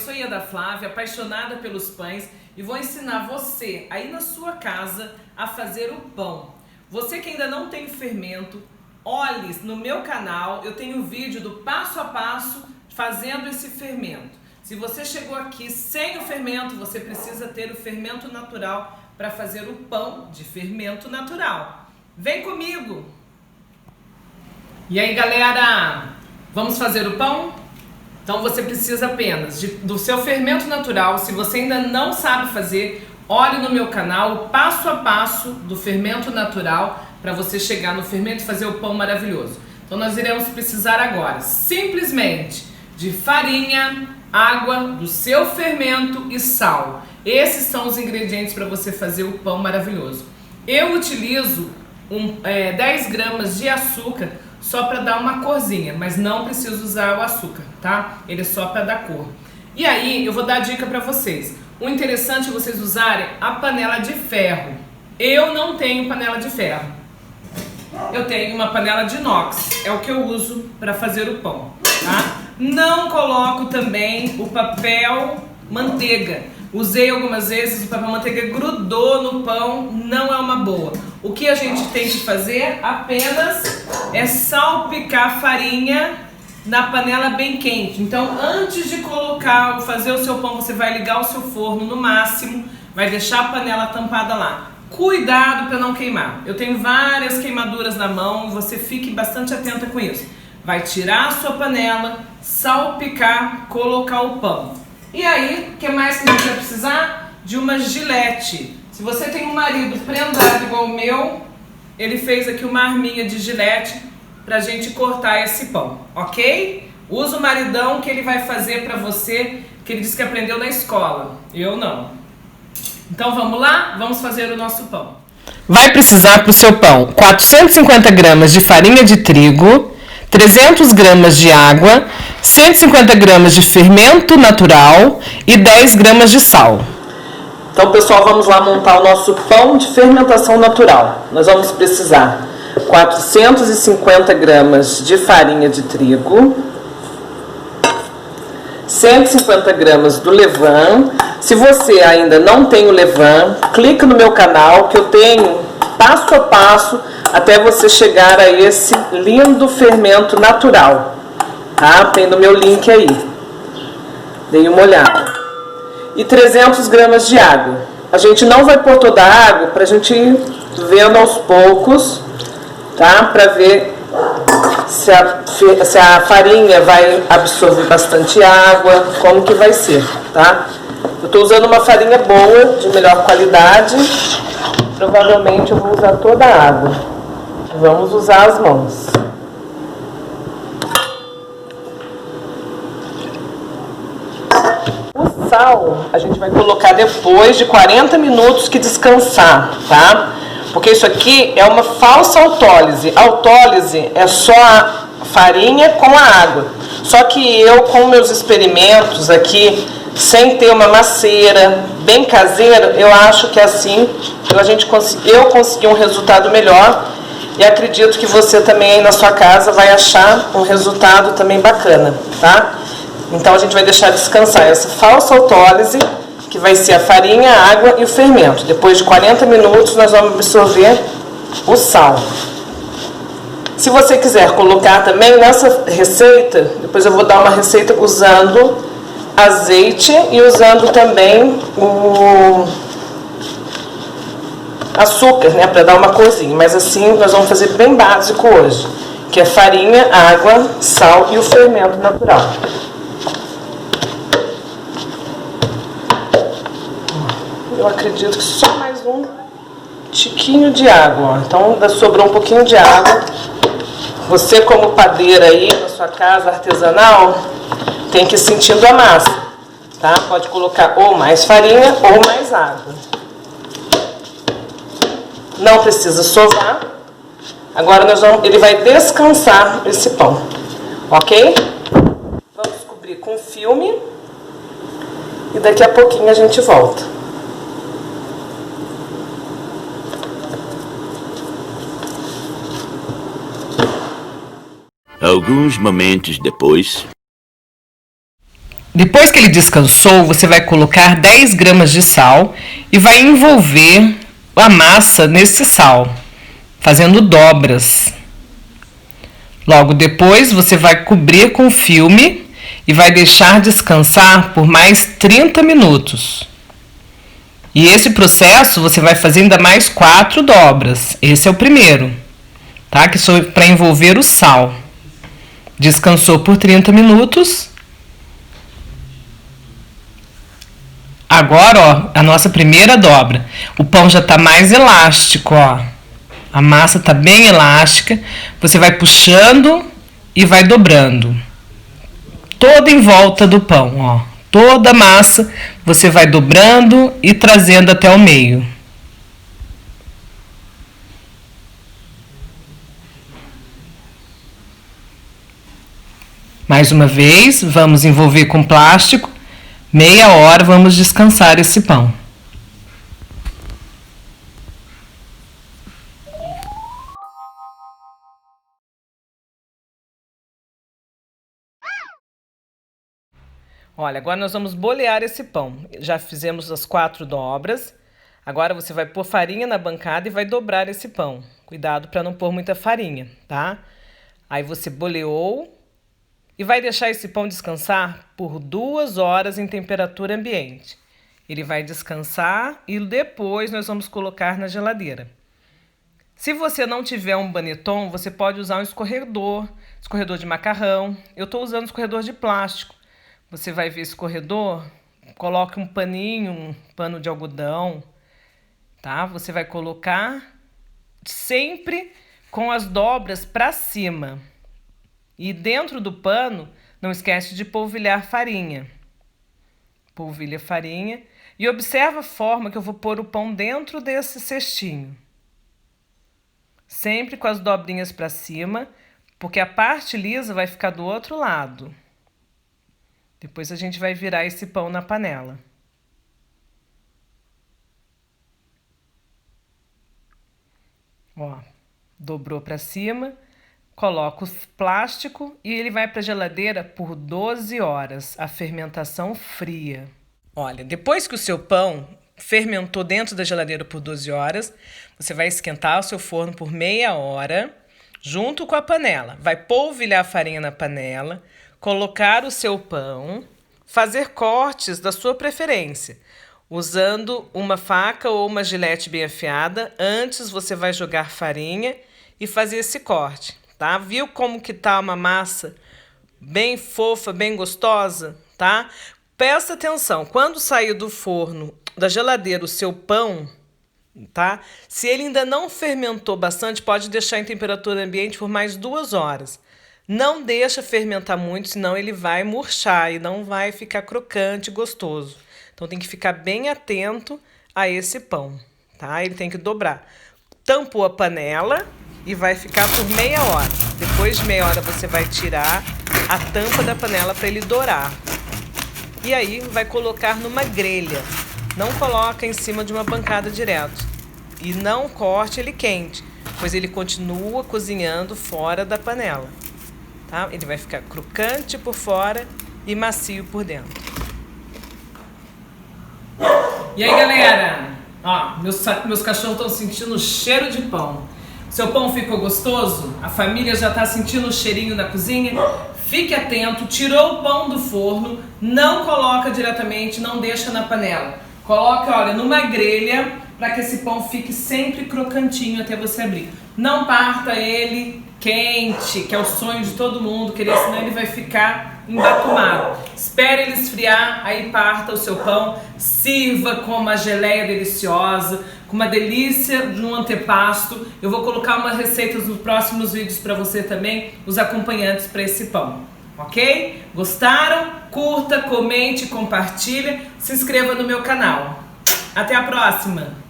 sou Ieda Flávia, apaixonada pelos pães e vou ensinar você aí na sua casa a fazer o pão. Você que ainda não tem fermento, olhe no meu canal, eu tenho um vídeo do passo a passo fazendo esse fermento. Se você chegou aqui sem o fermento, você precisa ter o fermento natural para fazer o pão de fermento natural. Vem comigo! E aí, galera, vamos fazer o pão? Então você precisa apenas do seu fermento natural. Se você ainda não sabe fazer, olhe no meu canal o passo a passo do fermento natural para você chegar no fermento e fazer o pão maravilhoso. Então nós iremos precisar agora simplesmente de farinha, água, do seu fermento e sal. Esses são os ingredientes para você fazer o pão maravilhoso. Eu utilizo 10 gramas de açúcar só para dar uma corzinha, mas não preciso usar o açúcar, tá? Ele é só para dar cor. E aí eu vou dar a dica para vocês. O interessante é vocês usarem a panela de ferro. Eu não tenho panela de ferro. Eu tenho uma panela de inox, é o que eu uso para fazer o pão, tá? Não coloco também o papel manteiga. Usei algumas vezes, o papel manteiga grudou no pão, não é uma boa. O que a gente tem que fazer apenas é salpicar farinha na panela bem quente. Então, antes de fazer o seu pão, você vai ligar o seu forno no máximo, vai deixar a panela tampada lá. Cuidado para não queimar. Eu tenho várias queimaduras na mão, você fique bastante atenta com isso. Vai tirar a sua panela, salpicar, colocar o pão. E aí, o que mais que a gente vai precisar? De uma gilete. Se você tem um marido prendado igual o meu, ele fez aqui uma arminha de gilete pra gente cortar esse pão, ok? Usa o maridão que ele vai fazer pra você, que ele disse que aprendeu na escola. Eu não. Então vamos lá? Vamos fazer o nosso pão. Vai precisar para o seu pão 450 gramas de farinha de trigo, 300 gramas de água, 150 gramas de fermento natural e 10 gramas de sal. Então, pessoal, vamos lá montar o nosso pão de fermentação natural. Nós vamos precisar 450 gramas de farinha de trigo, 150 gramas do levain. Se você ainda não tem o levain, clica no meu canal que eu tenho passo a passo até você chegar a esse lindo fermento natural, tá? Tem no meu link aí, dei uma olhada. E 300 gramas de água. A gente não vai pôr toda a água para a gente ir vendo aos poucos, tá? Para ver se a farinha vai absorver bastante água, como que vai ser, tá? Eu estou usando uma farinha boa, de melhor qualidade. Provavelmente eu vou usar toda a água. Vamos usar as mãos. O sal a gente vai colocar depois de 40 minutos que descansar, tá? Porque isso aqui é uma falsa autólise. A autólise é só a farinha com a água. Só que eu, com meus experimentos aqui, sem ter uma maceira, bem caseira, eu acho que assim eu consegui um resultado melhor. E acredito que você também aí na sua casa vai achar um resultado também bacana, tá? Então a gente vai deixar descansar essa falsa autólise, que vai ser a farinha, a água e o fermento. Depois de 40 minutos nós vamos absorver o sal. Se você quiser colocar também nessa receita, depois eu vou dar uma receita usando azeite e usando também o açúcar, né, para dar uma corzinha. Mas assim nós vamos fazer bem básico hoje, que é farinha, água, sal e o fermento natural. Eu acredito que só mais um tiquinho de água, ó. Então sobrou um pouquinho de água. Você, como padeira aí na sua casa artesanal, tem que ir sentindo a massa, tá? Pode colocar ou mais farinha ou mais água. Não precisa sovar. Agora ele vai descansar esse pão, ok? Vamos cobrir com filme e daqui a pouquinho a gente volta. Alguns momentos depois. Depois que ele descansou, você vai colocar 10 gramas de sal e vai envolver a massa nesse sal, fazendo dobras. Logo depois, você vai cobrir com filme e vai deixar descansar por mais 30 minutos. E esse processo você vai fazer ainda mais 4 dobras. Esse é o primeiro, tá? Que são para envolver o sal. Descansou por 30 minutos. Agora, ó, a nossa primeira dobra. O pão já está mais elástico, ó. A massa está bem elástica. Você vai puxando e vai dobrando. Toda em volta do pão, ó. Toda a massa você vai dobrando e trazendo até o meio. Mais uma vez, vamos envolver com plástico. Meia hora vamos descansar esse pão. Olha, agora nós vamos bolear esse pão. Já fizemos as 4 dobras. Agora você vai pôr farinha na bancada e vai dobrar esse pão. Cuidado para não pôr muita farinha, tá? Aí você boleou e vai deixar esse pão descansar por 2 horas em temperatura ambiente. Ele vai descansar e depois nós vamos colocar na geladeira. Se você não tiver um baneton, você pode usar um escorredor de macarrão. Eu estou usando escorredor de plástico. Você vai ver escorredor, coloque um paninho, um pano de algodão, tá? Você vai colocar sempre com as dobras para cima. E dentro do pano, não esquece de polvilhar farinha. Polvilha farinha e observa a forma que eu vou pôr o pão dentro desse cestinho. Sempre com as dobrinhas para cima, porque a parte lisa vai ficar do outro lado. Depois a gente vai virar esse pão na panela. Ó, dobrou para cima, coloca o plástico e ele vai para a geladeira por 12 horas, a fermentação fria. Olha, depois que o seu pão fermentou dentro da geladeira por 12 horas, você vai esquentar o seu forno por meia hora, junto com a panela. Vai polvilhar a farinha na panela, colocar o seu pão, fazer cortes da sua preferência, usando uma faca ou uma gilete bem afiada. Antes você vai jogar farinha e fazer esse corte, tá? Viu como que tá uma massa bem fofa, bem gostosa, tá? Presta atenção, quando sair do forno, da geladeira, o seu pão, tá? Se ele ainda não fermentou bastante, pode deixar em temperatura ambiente por mais 2 horas. Não deixa fermentar muito, senão ele vai murchar e não vai ficar crocante e gostoso. Então tem que ficar bem atento a esse pão, tá? Ele tem que dobrar. Tampou a panela e vai ficar por meia hora. Depois de meia hora você vai tirar a tampa da panela para ele dourar. E aí vai colocar numa grelha. Não coloca em cima de uma bancada direto. E não corte ele quente, pois ele continua cozinhando fora da panela. Tá? Ele vai ficar crocante por fora e macio por dentro. E aí, galera? Ó, meus cachorros estão sentindo o cheiro de pão. Seu pão ficou gostoso? A família já está sentindo o cheirinho na cozinha? Fique atento, tirou o pão do forno, não coloca diretamente, não deixa na panela. Coloca, olha, numa grelha para que esse pão fique sempre crocantinho até você abrir. Não parta ele quente, que é o sonho de todo mundo, querer, senão ele vai ficar embatumado. Espere ele esfriar, aí parta o seu pão, sirva com uma geleia deliciosa, com uma delícia de um antepasto. Eu vou colocar umas receitas nos próximos vídeos para você também, os acompanhantes para esse pão, ok? Gostaram? Curta, comente, compartilha, se inscreva no meu canal. Até a próxima!